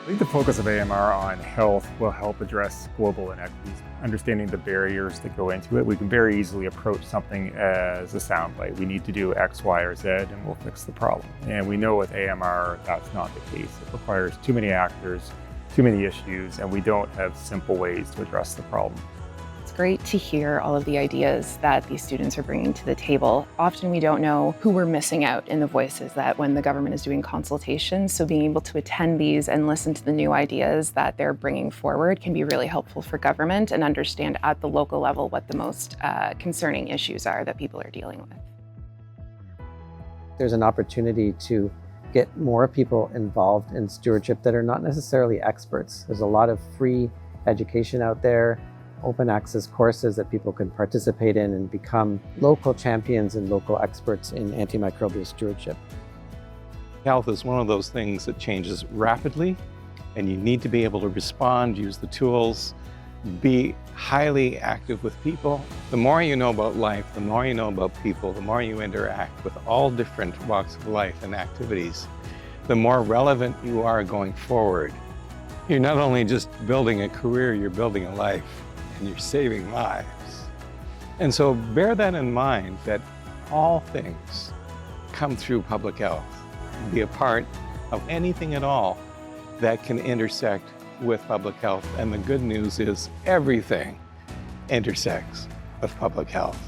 I think the focus of AMR on health will help address global inequities. Understanding the barriers that go into it, we can very easily approach something as a soundbite. We need to do X, Y, or Z, and we'll fix the problem. And we know with AMR, that's not the case. It requires too many actors, too many issues, and we don't have simple ways to address the problem. It's great to hear all of the ideas that these students are bringing to the table. Often we don't know who we're missing out in the voices that when the government is doing consultations, so being able to attend these and listen to the new ideas that they're bringing forward can be really helpful for government and understand at the local level what the most concerning issues are that people are dealing with. There's an opportunity to get more people involved in stewardship that are not necessarily experts. There's a lot of free education out there, open access courses that people can participate in and become local champions and local experts in antimicrobial stewardship. Health is one of those things that changes rapidly, and you need to be able to respond, use the tools, be highly active with people. The more you know about life, the more you know about people, the more you interact with all different walks of life and activities, the more relevant you are going forward. You're not only just building a career, you're building a life. And you're saving lives. And so bear that in mind, that all things come through public health. Be a part of anything at all that can intersect with public health. And the good news is everything intersects with public health.